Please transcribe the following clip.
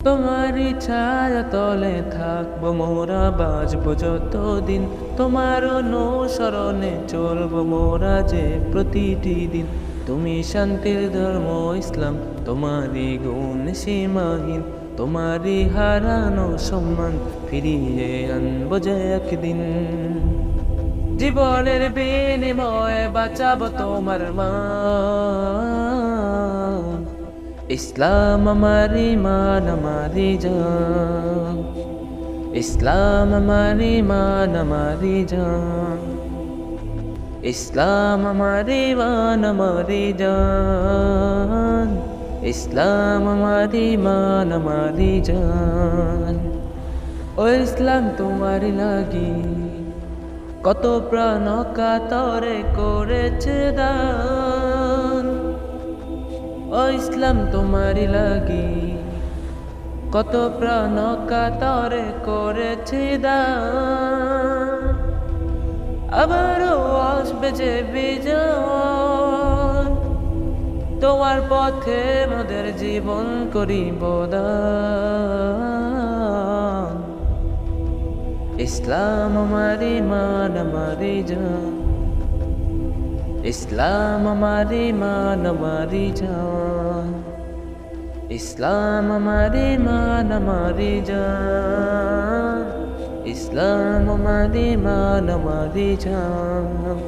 তোমারই ছায়া তলে থাকবো মোরা, বাঁচবো যতদিন তোমার অনুসরণে চলবো মোরা যে প্রতিটি দিন। তুমি শান্তির ধর্ম ইসলাম, তোমারই গুণ সীমাহীন, তোমারই হারানো সম্মান ফিরিয়ে আনবো যে একদিন। জীবনের বিনিময়ে বাঁচাবো তোমার মান, ইসলাম আমার ইমান আমারি জান, ইসলাম আমার ইমান আমারি জান, ইসলাম আমার ইমান আমারি জান, ইসলাম আমার ইমান আমারি জান। ও ইসলাম তোমারি লাগি কত প্রাণ কাতরে করেছে দান। ও ইসলাম তোমারি লাগি কত প্রাণ কাতরে করেছে দান। আবারও আসবে যে বিজয়, তোমার পথে মোদের জীবন করিব দান। ইসলাম আমার ইমান আমারি জান, ইসলাম আমার ইমান আমারি জান, ইসলাম আমার ইমান আমারি জান, ইসলাম আমার ইমান আমারি জান।